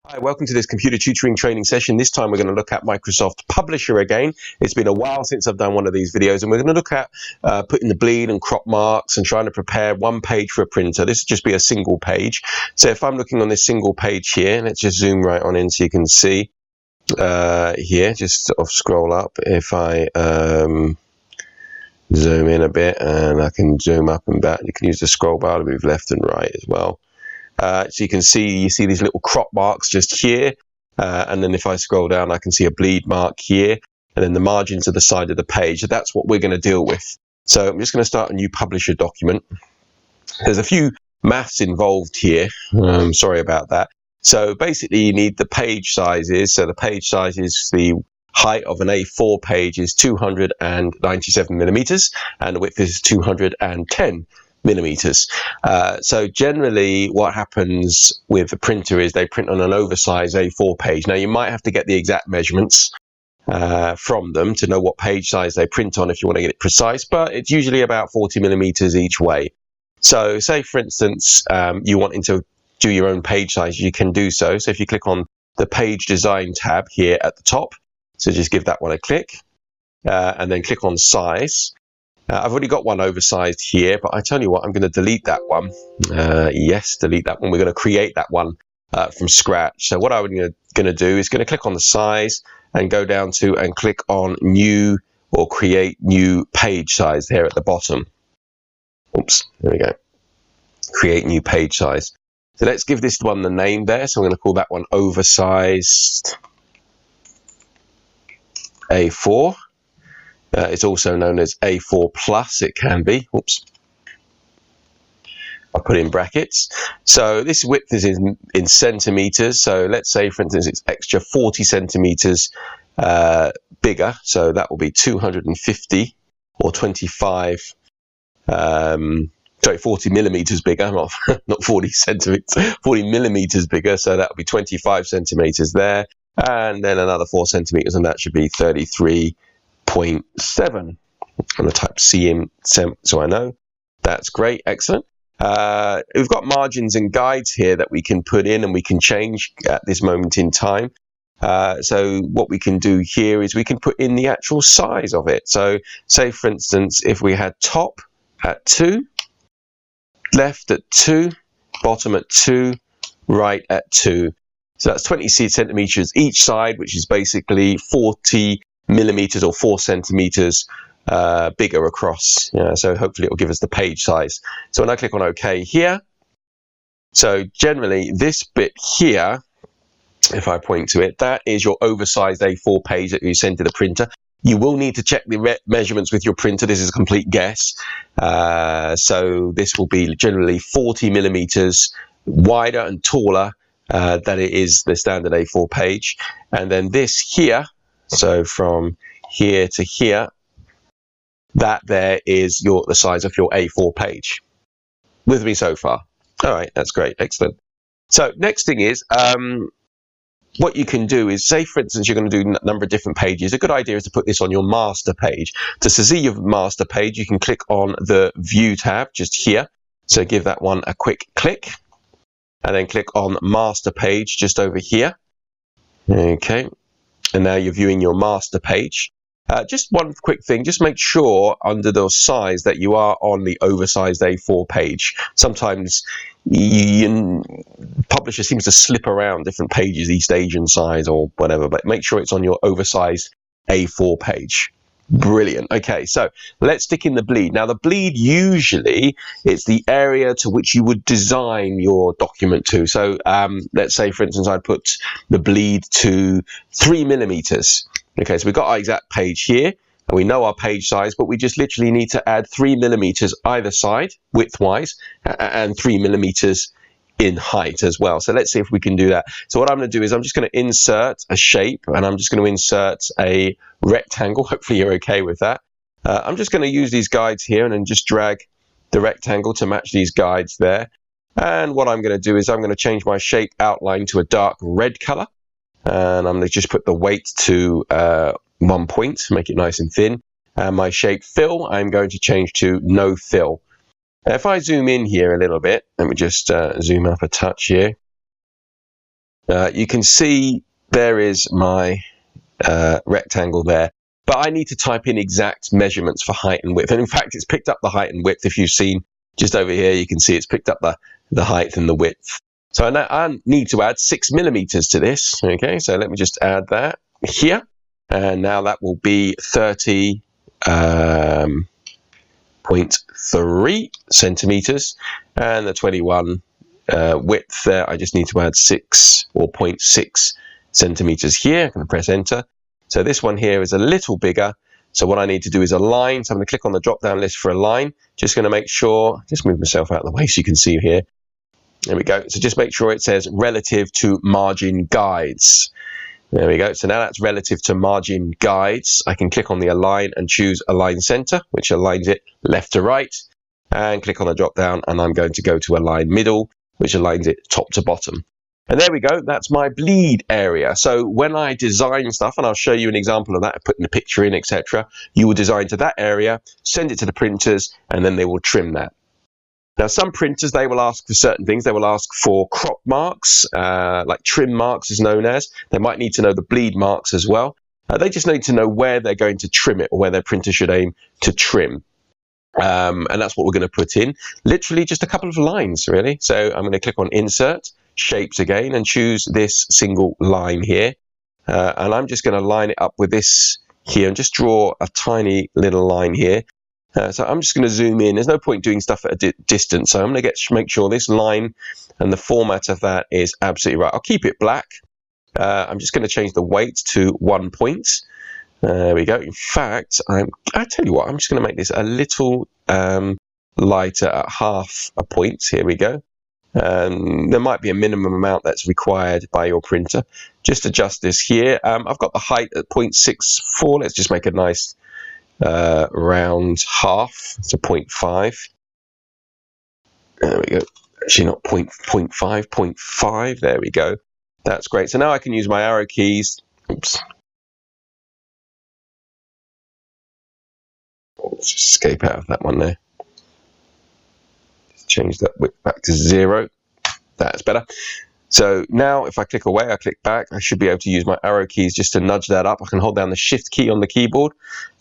Hi, welcome to this computer tutoring training session. This time we're going to look at Microsoft Publisher again. It's been a while since I've done one of these videos, and we're going to look at putting the bleed and crop marks and trying to prepare one page for a printer. This will just be a single page. So if I'm looking on this single page here, let's just zoom right on in so you can see here, just sort of scroll up. If I zoom in a bit, and I can zoom up and back, you can use the scroll bar to move left and right as well. So you see these little crop marks just here, and then if I scroll down I can see a bleed mark here, and then the margins of the side of the page. So that's what we're going to deal with. So I'm just going to start a new Publisher document. There's a few maths involved here, sorry about that. So basically you need the page sizes. So the page size is the height of an A4 page is 297 millimeters, and the width is 210 millimeters. So generally what happens with the printer is they print on an oversized A4 page. Now you might have to get the exact measurements from them to know what page size they print on if you want to get it precise, but it's usually about 40 millimeters each way. So say for instance you wanting to do your own page size, you can do so. So if you click on the page design tab here at the top, so just give that one a click and then click on size. I've already got one oversized here, but I tell you what, I'm going to delete that one. Yes, delete that one. We're going to create that one from scratch. So what I'm going to do is going to click on the size and go down to and click on new or create new page size there at the bottom. Oops, there we go. Create new page size. So let's give this one the name there. So I'm going to call that one oversized A4. It's also known as A4 plus, it can be. Oops. I'll put in brackets. So this width is in centimeters. So let's say, for instance, it's extra 40 centimeters bigger. So that will be 250 or 25, 40 millimeters bigger, not 40 centimeters, 40 millimeters bigger. So that will be 25 centimeters there. And then another 4 centimeters, and that should be 33.7. I'm going to type C in so I know. That's great, excellent. We've got margins and guides here that we can put in and we can change at this moment in time. So what we can do here is we can put in the actual size of it. So say for instance, if we had top at 2, left at 2, bottom at 2, right at 2. So that's 20 centimeters each side, which is basically 40 millimeters or 4 centimeters bigger across. So hopefully it will give us the page size. So when I click on OK here, so generally this bit here, if I point to it, that is your oversized A4 page that you send to the printer. You will need to check the measurements with your printer. This is a complete guess. So this will be generally 40 millimeters wider and taller than it is the standard A4 page. And then this here, so from here to here, that there is the size of your A4 page. With me so far? All right, that's great, excellent. So next thing is, what you can do is, say for instance, you're going to do a number of different pages. A good idea is to put this on your master page. To see your master page, you can click on the View tab just here. So give that one a quick click, and then click on Master Page just over here. Okay. And now you're viewing your master page. Just one quick thing, just make sure under the size that you are on the oversized A4 page. Sometimes Publisher seems to slip around different pages, East Asian size or whatever, but make sure it's on your oversized A4 page. Brilliant. Okay, so let's stick in the bleed. Now the bleed, usually it's the area to which you would design your document to. So let's say for instance I put the bleed to 3 millimeters. Okay, so we've got our exact page here and we know our page size, but we just literally need to add 3 millimeters either side width-wise and 3 millimeters in height as well. So let's see if we can do that. So what I'm going to do is I'm just going to insert a shape, and I'm just going to insert a rectangle. Hopefully you're okay with that. I'm just going to use these guides here and then just drag the rectangle to match these guides there. And what I'm going to do is I'm going to change my shape outline to a dark red color, and I'm going to just put the weight to 1 point, make it nice and thin. And my shape fill, I'm going to change to no fill. If I zoom in here a little bit, let me just zoom up a touch here. you can see there is my rectangle there. But I need to type in exact measurements for height and width. And in fact, it's picked up the height and width. If you've seen just over here, you can see it's picked up the height and the width. So I need to add 6 millimeters to this. Okay, so let me just add that here. And now that will be 30.3 centimeters. And the 21 width there, I just need to add 6 or 0.6 centimeters here. I'm going to press enter. So this one here is a little bigger. So what I need to do is align. So I'm going to click on the drop down list for align. Just going to make sure, just move myself out of the way so you can see here. There we go. So just make sure it says relative to margin guides. There we go. So now that's relative to margin guides. I can click on the align and choose align center, which aligns it left to right. And click on the drop down and I'm going to go to align middle, which aligns it top to bottom. And there we go, that's my bleed area. So when I design stuff, and I'll show you an example of that, putting the picture in, etc., you will design to that area, send it to the printers, and then they will trim that. Now, some printers, they will ask for certain things. They will ask for crop marks, like trim marks is known as. They might need to know the bleed marks as well. They just need to know where they're going to trim it or where their printer should aim to trim. And that's what we're going to put in. Literally just a couple of lines, really. So I'm going to click on Insert, Shapes again, and choose this single line here. And I'm just going to line it up with this here and just draw a tiny little line here. So I'm just going to zoom in. There's no point doing stuff at a distance. So I'm going to make sure this line and the format of that is absolutely right. I'll keep it black. I'm just going to change the weight to 1 point. There we go. In fact, I tell you what, I'm just going to make this a little lighter at half a point. Here we go. There might be a minimum amount that's required by your printer. Just adjust this here. I've got the height at 0.64. Let's just make a nice round half. It's a 0.5. There we go. Actually, not 0.5, 0.5. There we go. That's great. So now I can use my arrow keys. Oops. Let's just escape out of that one there. Just change that width back to 0. That's better. So now if I click away, I click back, I should be able to use my arrow keys just to nudge that up. I can hold down the Shift key on the keyboard,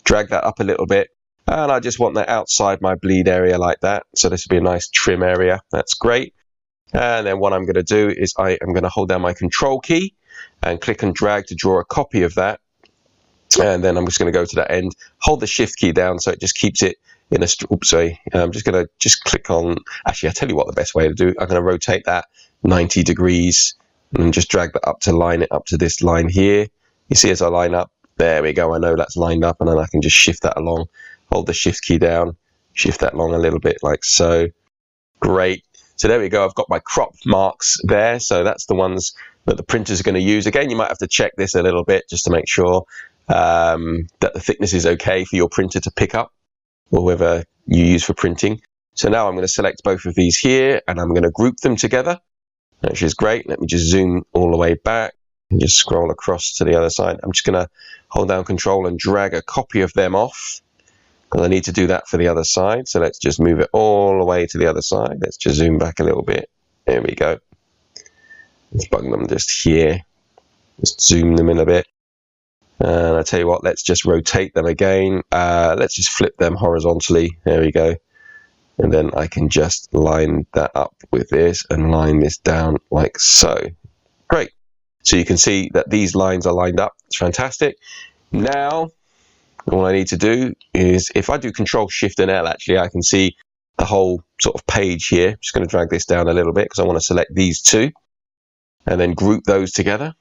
drag that up a little bit, and I just want that outside my bleed area like that. So this will be a nice trim area. That's great. And then what I'm going to do is I am going to hold down my Control key and click and drag to draw a copy of that. And then I'm just going to go to that end, hold the Shift key down so it just keeps it in a, oops, sorry, I'm just going to click on, actually, I'll tell you what the best way to do, I'm going to rotate that 90 degrees and just drag that up to line it up to this line here. You see as I line up, there we go, I know that's lined up, and then I can just shift that along, hold the Shift key down, shift that along a little bit like so. Great. So there we go, I've got my crop marks there, so that's the ones that the printers are going to use. Again, you might have to check this a little bit just to make sure that the thickness is okay for your printer to pick up, or whatever you use for printing. So now I'm going to select both of these here, and I'm going to group them together, which is great. Let me just zoom all the way back and just scroll across to the other side. I'm just going to hold down Control and drag a copy of them off, because I need to do that for the other side. So let's just move it all the way to the other side. Let's just zoom back a little bit. There we go. Let's bung them just here. Just zoom them in a bit. And I tell you what, let's just rotate them again. Let's just flip them horizontally. There we go. And then I can just line that up with this and line this down like so. Great. So you can see that these lines are lined up. It's fantastic. Now, all I need to do is, if I do Control Shift and L, actually, I can see the whole sort of page here. I'm just going to drag this down a little bit because I want to select these two and then group those together.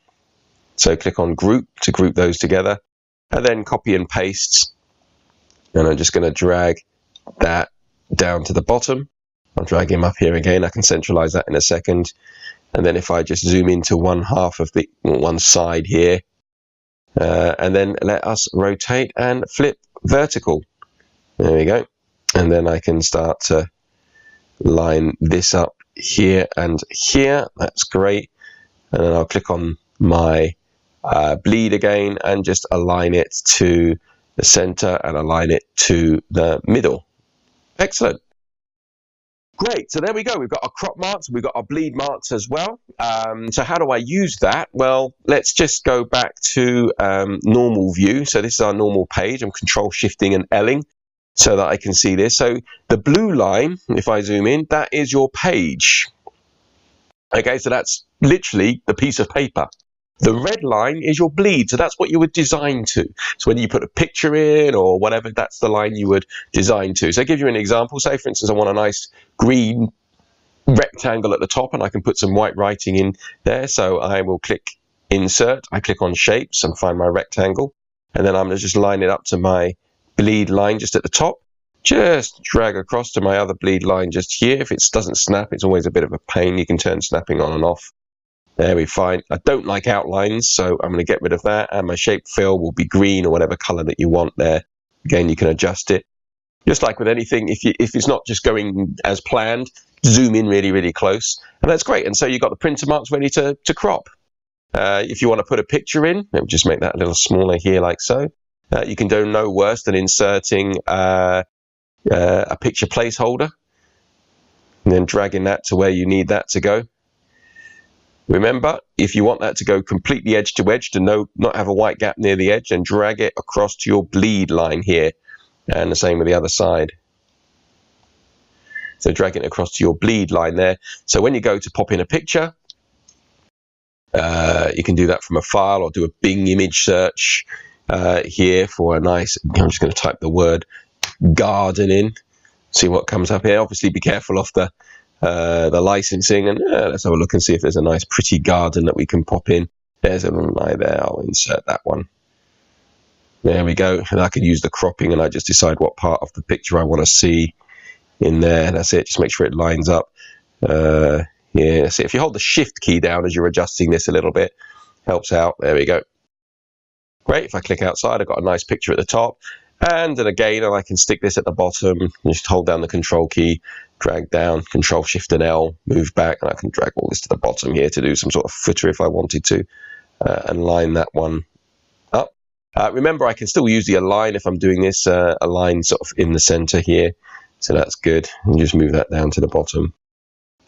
So click on Group to group those together, and then copy and paste. And I'm just going to drag that down to the bottom. I'll drag him up here again. I can centralize that in a second. And then if I just zoom into one half of the one side here, and then let us rotate and flip vertical. There we go. And then I can start to line this up here and here. That's great. And then I'll click on my bleed again and just align it to the center and align it to the middle. Excellent. Great, so there we go. We've got our crop marks, we've got our bleed marks as well. So how do I use that? Well, let's just go back to normal view. So this is our normal page. I'm control shifting and L-ing so that I can see this. So the blue line, if I zoom in, that is your page. Okay, so that's literally the piece of paper. The red line is your bleed, so that's what you would design to. So when you put a picture in or whatever, that's the line you would design to. So I'll give you an example. Say, for instance, I want a nice green rectangle at the top, and I can put some white writing in there. So I will click Insert. I click on Shapes and find my rectangle. And then I'm going to just line it up to my bleed line just at the top. Just drag across to my other bleed line just here. If it doesn't snap, it's always a bit of a pain. You can turn snapping on and off. There we find. I don't like outlines, so I'm going to get rid of that. And my shape fill will be green or whatever color that you want there. Again, you can adjust it. Just like with anything, if it's not just going as planned, zoom in really, really close. And that's great. And so you've got the printer marks ready to crop. If you want to put a picture in, let me just make that a little smaller here like so. You can do no worse than inserting a picture placeholder and then dragging that to where you need that to go. Remember, if you want that to go completely edge to edge, to not have a white gap near the edge, then drag it across to your bleed line here. And the same with the other side. So drag it across to your bleed line there. So when you go to pop in a picture, you can do that from a file or do a Bing image search here for a nice, I'm just going to type the word garden in, see what comes up here. Obviously be careful of the licensing, and let's have a look and see if there's a nice pretty garden that we can pop in. There's a line there. I'll insert that one. There we go. And I can use the cropping, and I just decide what part of the picture I want to see in there. That's it. Just make sure it lines up. Yeah, see, if you hold the shift key down as you're adjusting this a little bit, helps out. There we go. Great. If I click outside, I've got a nice picture at the top. And then again, I can stick this at the bottom. Just hold down the control key, drag down, control shift and L, move back, and I can drag all this to the bottom here to do some sort of footer if I wanted to, and line that one up. Remember, I can still use the align if I'm doing this, align sort of in the center here. So that's good. And just move that down to the bottom,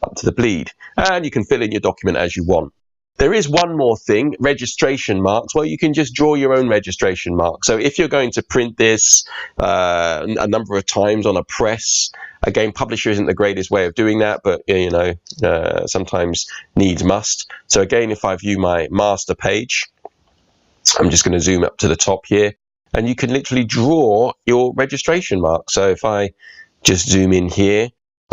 up to the bleed. And you can fill in your document as you want. There is one more thing, registration marks. Well, you can just draw your own registration mark. So if you're going to print this a number of times on a press, again, Publisher isn't the greatest way of doing that, but you know, sometimes needs must. So again, if I view my master page, I'm just going to zoom up to the top here, and you can literally draw your registration mark. So if I just zoom in here,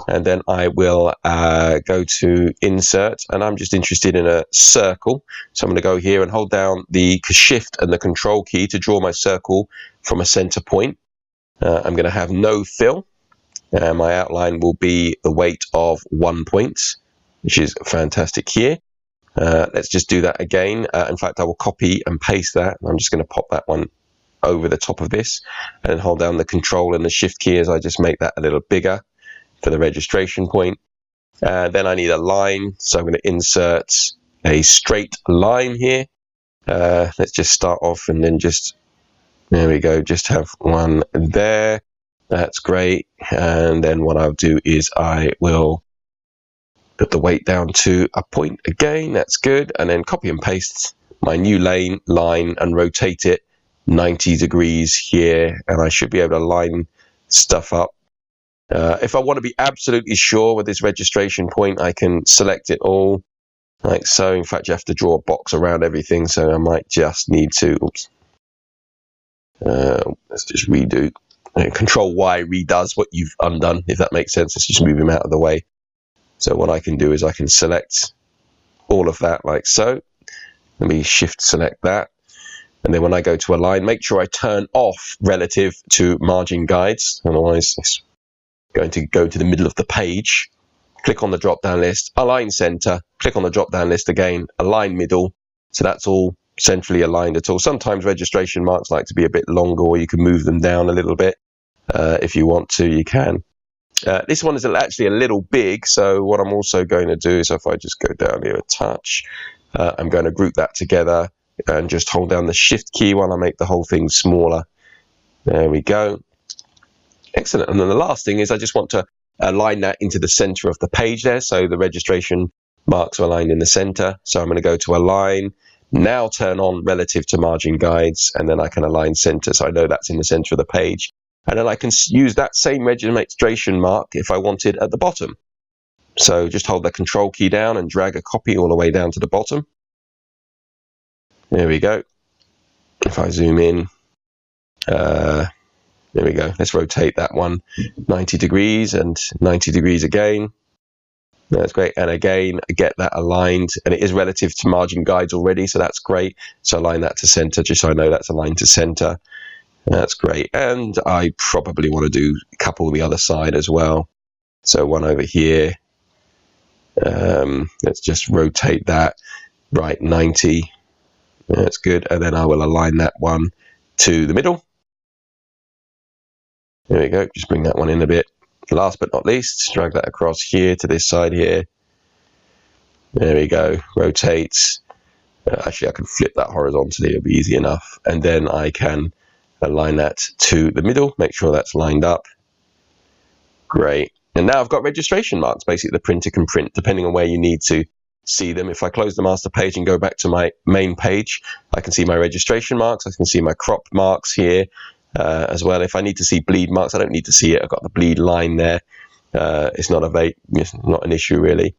and then I will go to Insert, and I'm just interested in a circle. So I'm going to go here and hold down the Shift and the Control key to draw my circle from a center point. I'm going to have no fill. My outline will be the weight of 1 point, which is fantastic here. Let's just do that again. In fact, I will copy and paste that. I'm just going to pop that one over the top of this and hold down the Control and the Shift key as I just make that a little bigger for the registration point. Then I need a line, so I'm going to insert a straight line here. Let's just start off and then just, there we go, just have one there. That's great. And then what I'll do is I will put the weight down to a point again. That's good. And then copy and paste my new line and rotate it 90 degrees here. And I should be able to line stuff up. If I want to be absolutely sure with this registration point, I can select it all like so. In fact, you have to draw a box around everything, so I might just need to, oops. Let's just redo. Control Y redoes what you've undone, if that makes sense. Let's just move him out of the way. So what I can do is I can select all of that like so. Let me shift select that. And then when I go to align, make sure I turn off relative to margin guides. Otherwise, it's going to go to the middle of the page. Click on the drop down list, align center, click on the drop down list again, align middle. So that's all centrally aligned at all. Sometimes registration marks like to be a bit longer, or you can move them down a little bit. If you want to, you can. This one is actually a little big, so what I'm also going to do is if I just go down here a touch, I'm going to group that together and just hold down the shift key while I make the whole thing smaller. There we go. Excellent. And then the last thing is I just want to align that into the center of the page there. So the registration marks are aligned in the center. So I'm going to go to align, now turn on relative to margin guides, and then I can align center. So I know that's in the center of the page. And then I can use that same registration mark if I wanted at the bottom. So just hold the control key down and drag a copy all the way down to the bottom. There we go. If I zoom in, there we go. Let's rotate that one 90 degrees and 90 degrees again. That's great. And again, get that aligned, and it is relative to margin guides already, so that's great. So align that to center, just so I know that's aligned to center. That's great. And I probably want to do a couple on the other side as well. So one over here. Let's just rotate that right 90. That's good. And then I will align that one to the middle. There we go. Just bring that one in a bit. Last but not least, drag that across here to this side here. There we go. Rotate. Actually, I can flip that horizontally. It'll be easy enough. And then I can align that to the middle. Make sure that's lined up. Great. And now I've got registration marks. Basically, the printer can print depending on where you need to see them. If I close the master page and go back to my main page, I can see my registration marks. I can see my crop marks here. As well, if I need to see bleed marks, I don't need to see it. I've got the bleed line there. It's not an issue really.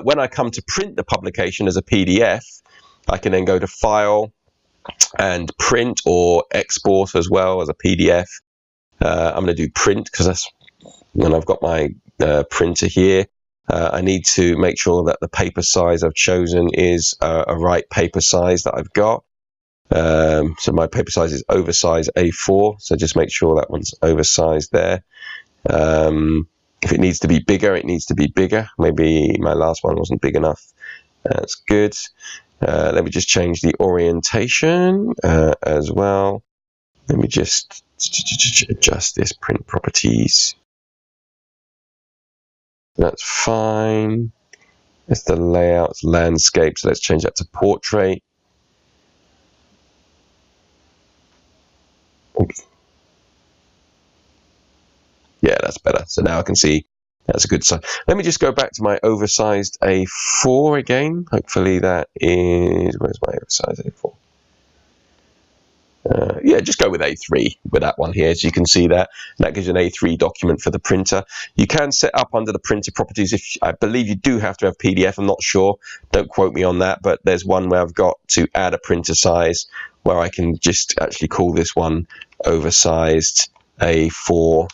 When I come to print the publication as a PDF, I can then go to File and Print, or Export as well as a PDF. I'm going to do Print because that's when I've got my printer here. I need to make sure that the paper size I've chosen is a right paper size that I've got. So my paper size is oversized A4, so just make sure that one's oversized there. If it needs to be bigger, it needs to be bigger. Maybe my last one wasn't big enough. That's good. Let me just change the orientation as well. Let me just adjust this print properties. That's fine. It's the layout, it's landscape, so let's change that to portrait. Oops. Yeah, that's better. So now I can see that's a good sign. Let me just go back to my oversized A4 again. Hopefully that is, where's my oversized A4? Yeah, just go with A3 with that one here, so you can see that. And that gives you an A3 document for the printer. You can set up under the printer properties. If I believe you do have to have PDF. I'm not sure. Don't quote me on that. But there's one where I've got to add a printer size, where I can just actually call this one oversized A4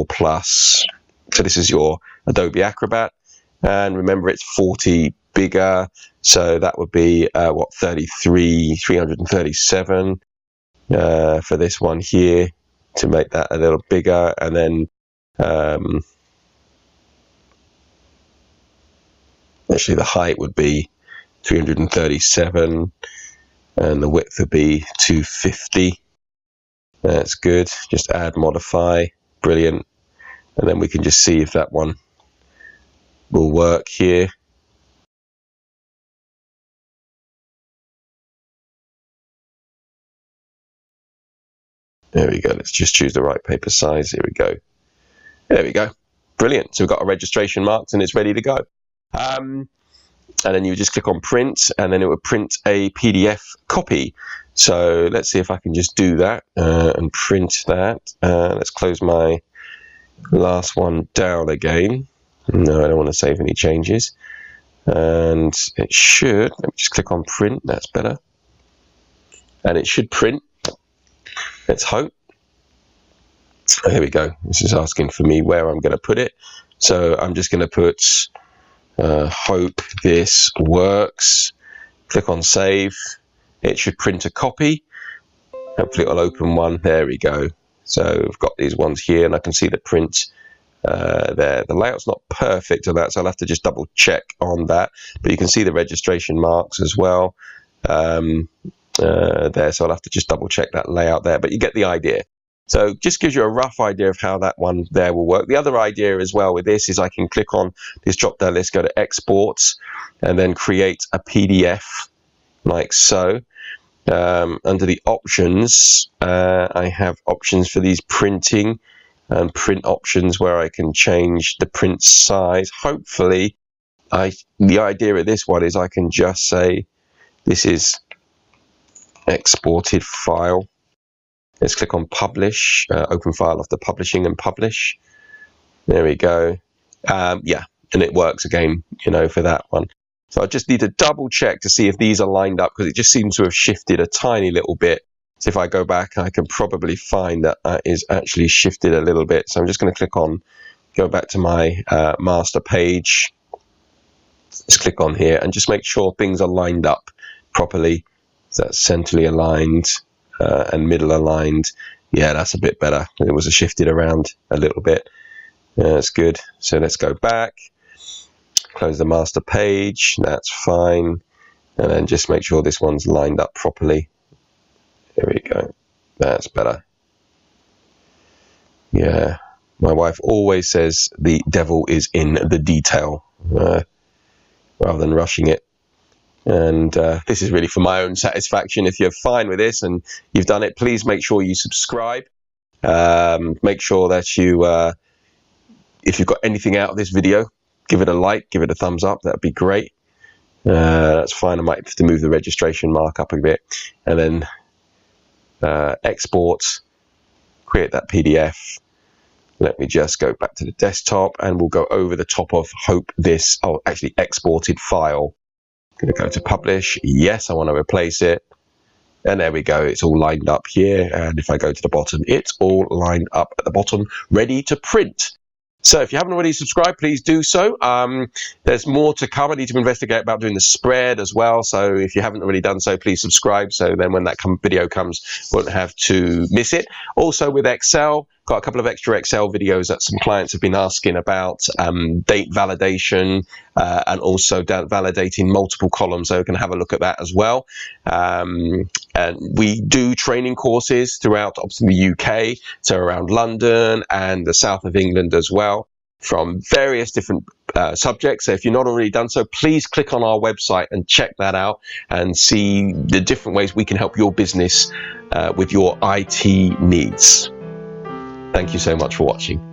plus. So this is your Adobe Acrobat, and remember it's 40 bigger, so that would be what, 337 for this one here, to make that a little bigger. And then actually the height would be 337 and the width would be 250. That's good. Just add, modify. Brilliant. And then we can just see if that one will work here. There we go. Let's just choose the right paper size. Here we go. There we go. Brilliant. So we've got our registration marks and it's ready to go. And then you just click on print, and then it would print a PDF copy. So let's see if I can just do that and print that. Let's close my last one down again. No, I don't want to save any changes. And it should, let me just click on print. That's better. And it should print. Let's hope. Here we go. This is asking for me where I'm going to put it. So I'm just going to put hope this works. Click on save. It should print a copy. Hopefully it'll open one. There we go. So I've got these ones here, and I can see the print there. The layout's not perfect on that, so I'll have to just double check on that. But you can see the registration marks as well there, so I'll have to just double check that layout there. But you get the idea. So just gives you a rough idea of how that one there will work. The other idea as well with this is I can click on this drop down list, go to exports, and then create a PDF like so. Under the options, I have options for these printing. and print options where I can change the print size. Hopefully, the idea of this one is I can just say this is exported file. Let's click on publish, open file after publishing and publish. There we go. Yeah, and it works again, for that one. So I just need to double check to see if these are lined up, because it just seems to have shifted a tiny little bit. So if I go back, I can probably find that that is actually shifted a little bit. So I'm just going to click on, go back to my master page. Let's click on here and just make sure things are lined up properly. So that's centrally aligned and middle aligned. Yeah, that's a bit better. It was shifted around a little bit. That's good. So let's go back. Close the master page, that's fine, and then just make sure this one's lined up properly. There we go, that's better. Yeah, my wife always says the devil is in the detail, rather than rushing it. And this is really for my own satisfaction. If you're fine with this and you've done it, please make sure you subscribe. Make sure that you, if you've got anything out of this video, give it a like, give it a thumbs up. That'd be great. That's fine. I might have to move the registration mark up a bit, and then export, create that PDF. Let me just go back to the desktop, and we'll go over the top of actually exported file. I'm going to go to publish. Yes, I want to replace it. And there we go. It's all lined up here. And if I go to the bottom, it's all lined up at the bottom, ready to print. So if you haven't already subscribed, please do so. There's more to come. I need to investigate about doing the spread as well. So if you haven't already done so, please subscribe. So then when that video comes, you won't have to miss it. Also with Excel, got a couple of extra Excel videos that some clients have been asking about, date validation and also validating multiple columns. So you can have a look at that as well. And we do training courses throughout, obviously, the UK, so around London and the south of England as well, from various different subjects. So if you're not already done so, please click on our website and check that out and see the different ways we can help your business with your IT needs. Thank you so much for watching.